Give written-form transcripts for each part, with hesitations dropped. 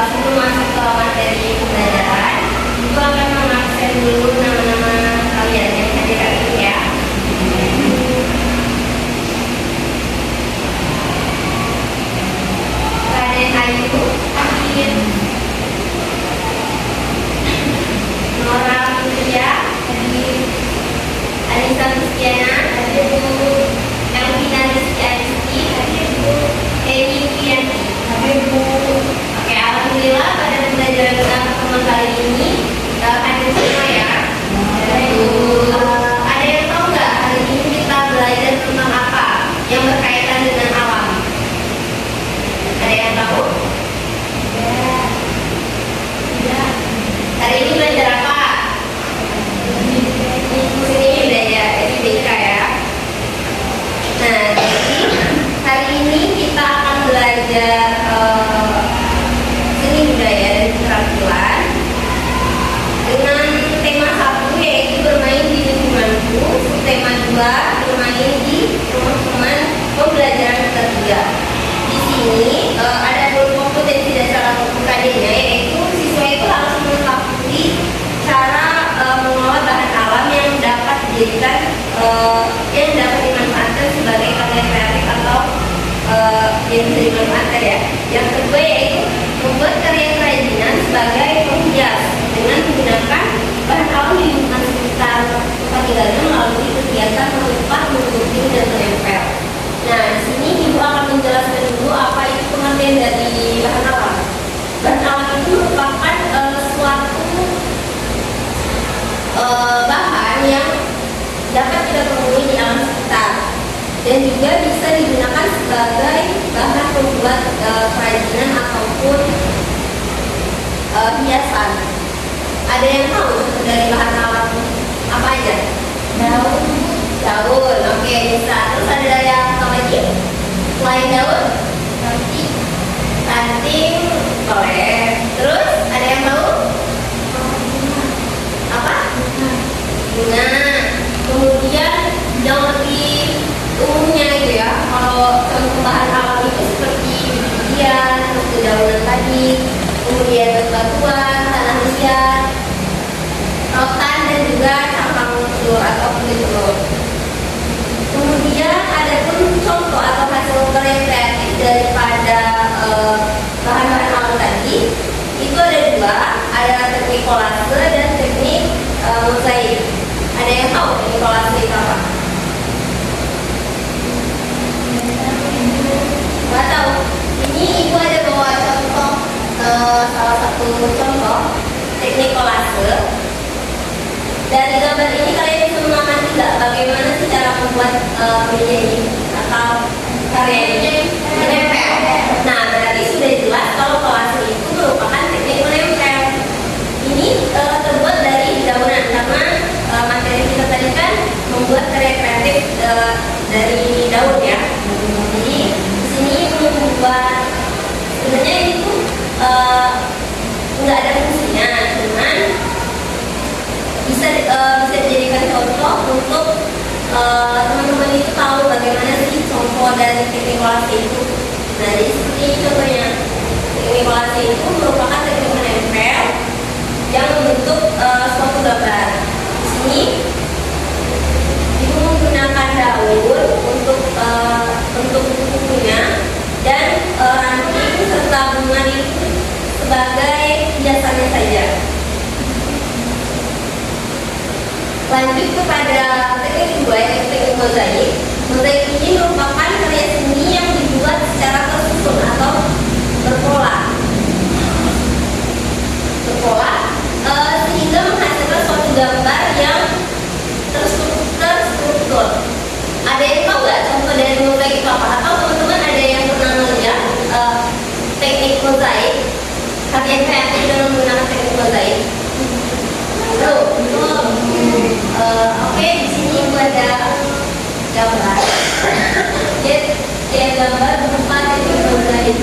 Sebelum masuk ke materi pembelajaran, Ibu akan mengabsen dulu nama-nama kalian yang hadir hari ini ya. Raden Ayu hadir, Nora Putria hadir, Anissa Kristiana hadir Bu, Elvina Rizky Aristi hadir Bu, Eni Wiyanti hadir Bu. Alhamdulillah pada pembelajaran kita pertemuan kali ini hadir semua ya. Ada yang tahu nggak hari ini kita belajar tentang apa yang berkaitan dengan alam? Ada yang tahu? Ya. Hari ini belajar apa? Ini udah ya, ini BK ya. Nah, jadi hari ini kita akan belajar budaya dan keterampilan dengan tema 1 yaitu bermain di lingkunganku, tema 2 bermain di rumah teman pembelajaran ketiga. Di sini ada kompetensi dasar atau UKD-nya, yaitu siswa itu harus mengetahui cara mengolah bahan alam yang dapat dijadikan yang dapat dimanfaatkan sebagai karya kreatif atau yang bisa dimanfaatkan ya. Yang kedua yaitu membuat karya kerajinan sebagai penghias dengan menggunakan bahan alam di lingkungan sekitar tempat tinggalnya melalui kegiatan melipat, menggunting, dan menempel. Nah, di sini Ibu akan menjelaskan dulu apa itu pengertian dari bahan alam. Bahan alam itu merupakan suatu bahan yang dapat kita temui di alam sekitar dan juga bisa digunakan sebagai bahan pembuat kerajinan ataupun hiasan. Ada yang tahu dari bahan alam apa aja? Daun. Daun, oke, bisa. Terus ada yang tahu lagi? Selain daun? Ranting. Ranting, boleh. Terus ada yang tahu? Apa? Bunga. Kemudian yang lebih umumnya gitu ya, kalau contoh bahan alam itu seperti bijian, terus dedaunan tadi, kemudian batuan, tanah liat, rotan, dan juga cangkang telur atau kulit telur. Kemudian ada pun contoh atau hasil karya kreatif daripada bahan-bahan alam tadi. Itu ada 2, ada teknik kolase dan teknik mozaik. Ada yang tahu teknik kolase itu apa? Nggak tahu. Ini Ibu ada bawa contoh salah satu contoh teknik kolase. Dari gambar ini kalian bisa mengamati nggak bagaimana sih cara membuat media ini atau karya ini menempel? Nah, berarti sudah jelas kalau kolase itu merupakan teknik menempel. Ini terbuat dari daunan karena materi kita tadi kan membuat karya kreatif dari daun ya. Jadi ini membuat sebenarnya itu nggak ada fungsinya, cuman bisa dijadikan contoh untuk teman-teman itu tahu bagaimana sih contoh dari teknik kolase itu. Nah, jadi seperti ini contohnya. Teknik kolase itu merupakan teknik menempel yang membentuk suatu gambar. Di sini Ibu menggunakan daun untuk bentuk kukunya dan ranting serta bunga itu sebagai hiasannya saja. Lanjut kepada teknik kedua yaitu teknik mozaik. Mozaik ini merupakan karya seni yang dibuat secara tersusun atau berpola sehingga menghasilkan suatu gambar yang terstruktur. Ada yang tahu nggak contoh dari mozaik itu apa? Atau teman-teman ada yang pernah melihat teknik mozaik, karya kreatif dalam menggunakan teknik mozaik? Tuh, gambar berupa teknik mozaik.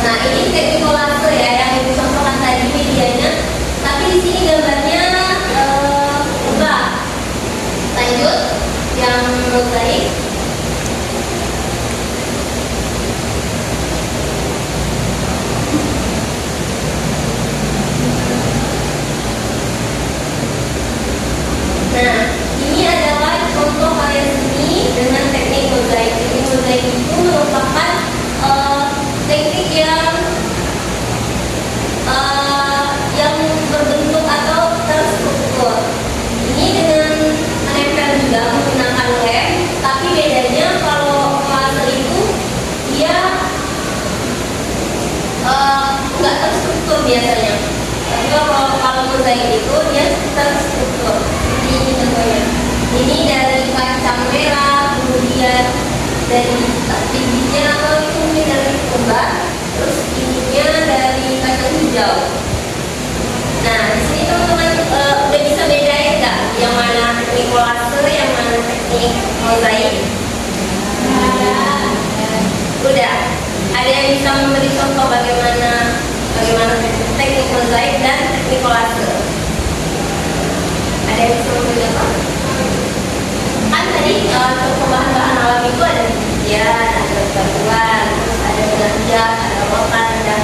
Nah, ini teknik kolase ya yang dicontohkan tadi medianya, tapi di sini gambarnya berubah. Lanjut yang mozaik. Nah, ini adalah contoh karya seni dengan teknik mozaik. Teknik mozaik itu merupakan teknik yang berbentuk atau terstruktur. Ini dengan menempel juga menggunakan lem, tapi bedanya kalau kolase itu dia nggak terstruktur biasanya. Tapi kalau mozaik itu dia terstruktur. Ini contohnya. Ini dari kacang merah, kemudian dari bijinya atau itu mungkin dari kembar, terus ininya dari kacang hijau. Nah, di sini teman-teman udah bisa bedain nggak yang mana teknik kolase, yang mana teknik mozaik? Udah. Ada yang bisa memberi contoh bagaimana teknik mozaik dan teknik kolase? Ada yang bisa memberi contoh? Kan tadi contoh bahan-bahan alam itu ada bijian, ada batuan, terus ada belanja, ada rotan, ada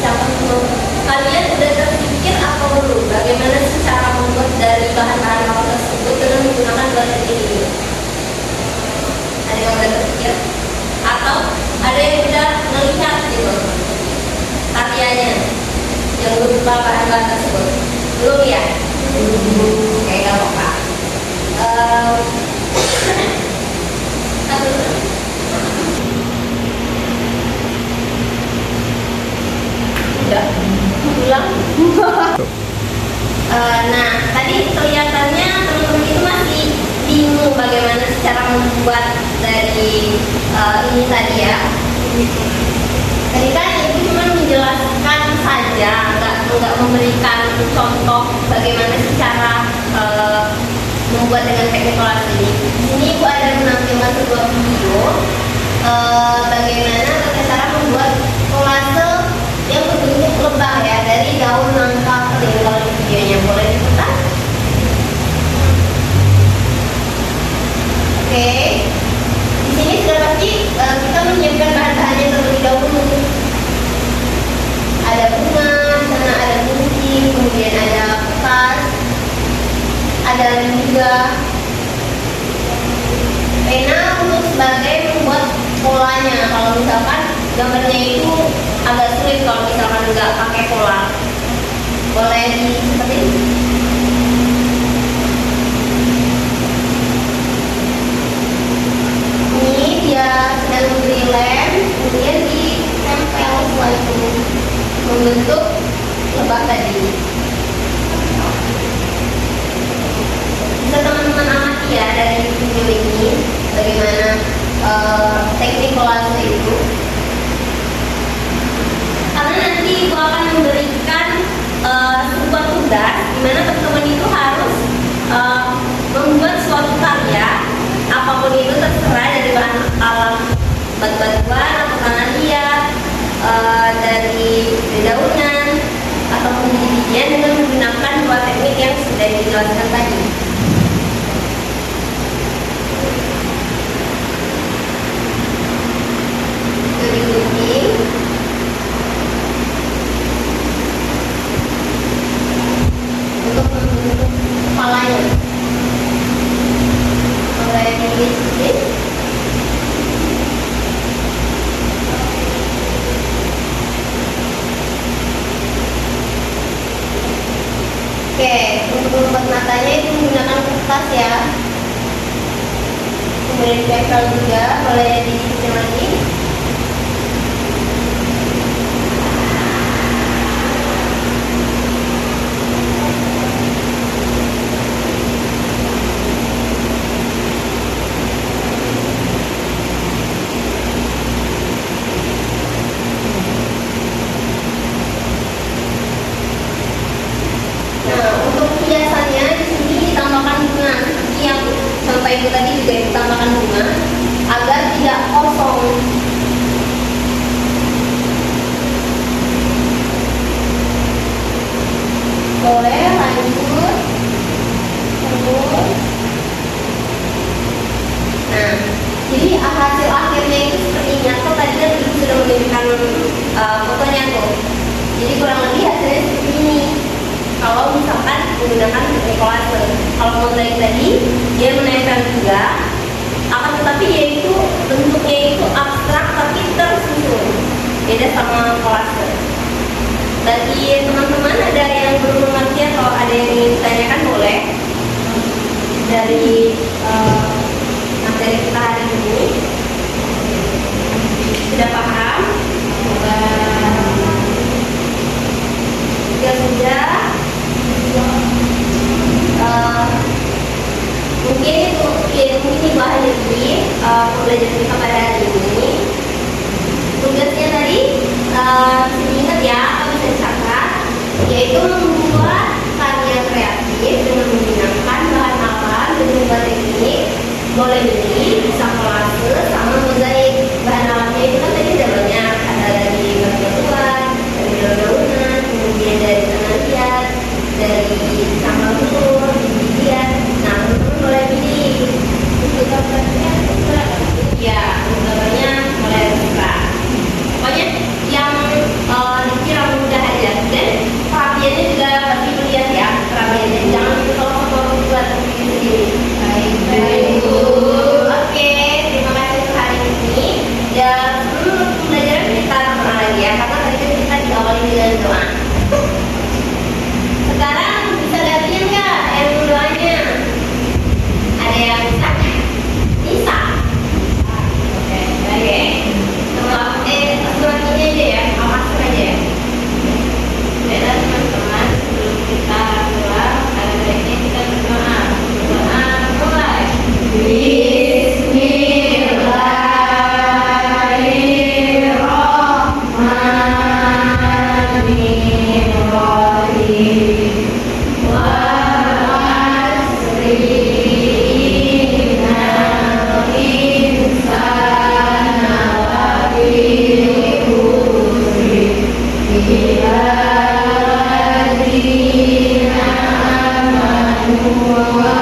campur. Kalian udah terpikir apa belum? Bagaimana sih cara membuat dari bahan-bahan alam tersebut dengan menggunakan dua teknik ini? Ada yang udah terpikir? Atau ada yang udah melihat gitu karyanya yang berupa bahan-bahan tersebut? Belum ya? Oke, gak apa-apa. Udah pulang. Nah, tadi kelihatannya teman-teman itu masih bingung bagaimana cara membuat dari ini tadi ya. Tadi kan ibu cuma menjelaskan saja, nggak memberikan contoh bagaimana cara membuat dengan teknik kolase ini. Di sini ibu ada menampilkan sebuah video bagaimana cara membuat kolase yang berbentuk lebah ya dari daun nangka kering. Kalau di videonya boleh diputar. Oke. Di sini sudah pasti kita menyiapkan bahan-bahannya terlebih dahulu. Ada bunga, di sana ada gunting, kemudian ada kertas, ada juga pena untuk sebagai membuat polanya. Kalau misalkan gambarnya itu agak sulit kalau misalkan nggak pakai pola, boleh seperti ini. Ini dia sedang memberi lem, kemudian ditempel setelah itu membentuk lebah tadi. Bisa teman-teman amati ya dari video ini bagaimana teknik kolase itu. Karena nanti ibu akan memberikan sebuah tugas di mana teman-teman itu harus membuat suatu karya, apapun itu terserah dari bahan alam, batu-batuan atau tanah liat, dari dedaunan ataupun bijian dengan menggunakan dua teknik yang sudah dijelaskan tadi. Gunting untuk membentuk kepalanya. Mulai dikit-dikit. Oke, untuk membuat matanya itu menggunakan kertas ya. Kemudian ditempel juga, boleh dikit lagi. Ibu tadi juga ditambahkan bunga agar tidak kosong. kolase. Kalau mozaik tadi dia menempel juga, akan tetapi yaitu bentuknya itu abstrak tapi tersusun. Beda sama kolase. Bagi teman-teman ada yang belum mengerti atau ada yang ingin ditanyakan boleh dari materi kita hari ini. Sudah paham? Jika sudah, mungkin itu bahan dari pembelajaran kita pada hari ini. Tugasnya tadi bisa diingat ya, atau bisa dicatat, yaitu membuat karya kreatif dengan menggunakan bahan alam dan membuat teknik. Boleh beli, bisa kolase, sama mozaik. Bahan alamnya itu kan tadi ada banyak, ada dari batuan, dari daun-daunan, kemudian dari tanah liat, dari sampah telur, bijian. Nah, teman-teman boleh pilih. Untuk gambarnya, ya, untuk gambarnya boleh buka. Pokoknya yang dikira mudah aja. Dan perapiannya juga pasti melihat ya, perapiannya. Jangan itu kalau foto buat sendiri. Baik. Oke, terima kasih untuk hari ini. Dan sebelum pembelajaran kita tenang lagi ya, karena tadi kan kita diawali dengan doa. Sekarang bisa gantian nggak yang doanya? Ada yang bisa? Bisa. Oke, baik. Surat ini aja ya, awasin aja ya. Baiklah teman-teman, sebelum kita pulang, ada baiknya kita berdoa. Berdoa mulai. Bismillahirrahmanirrahim.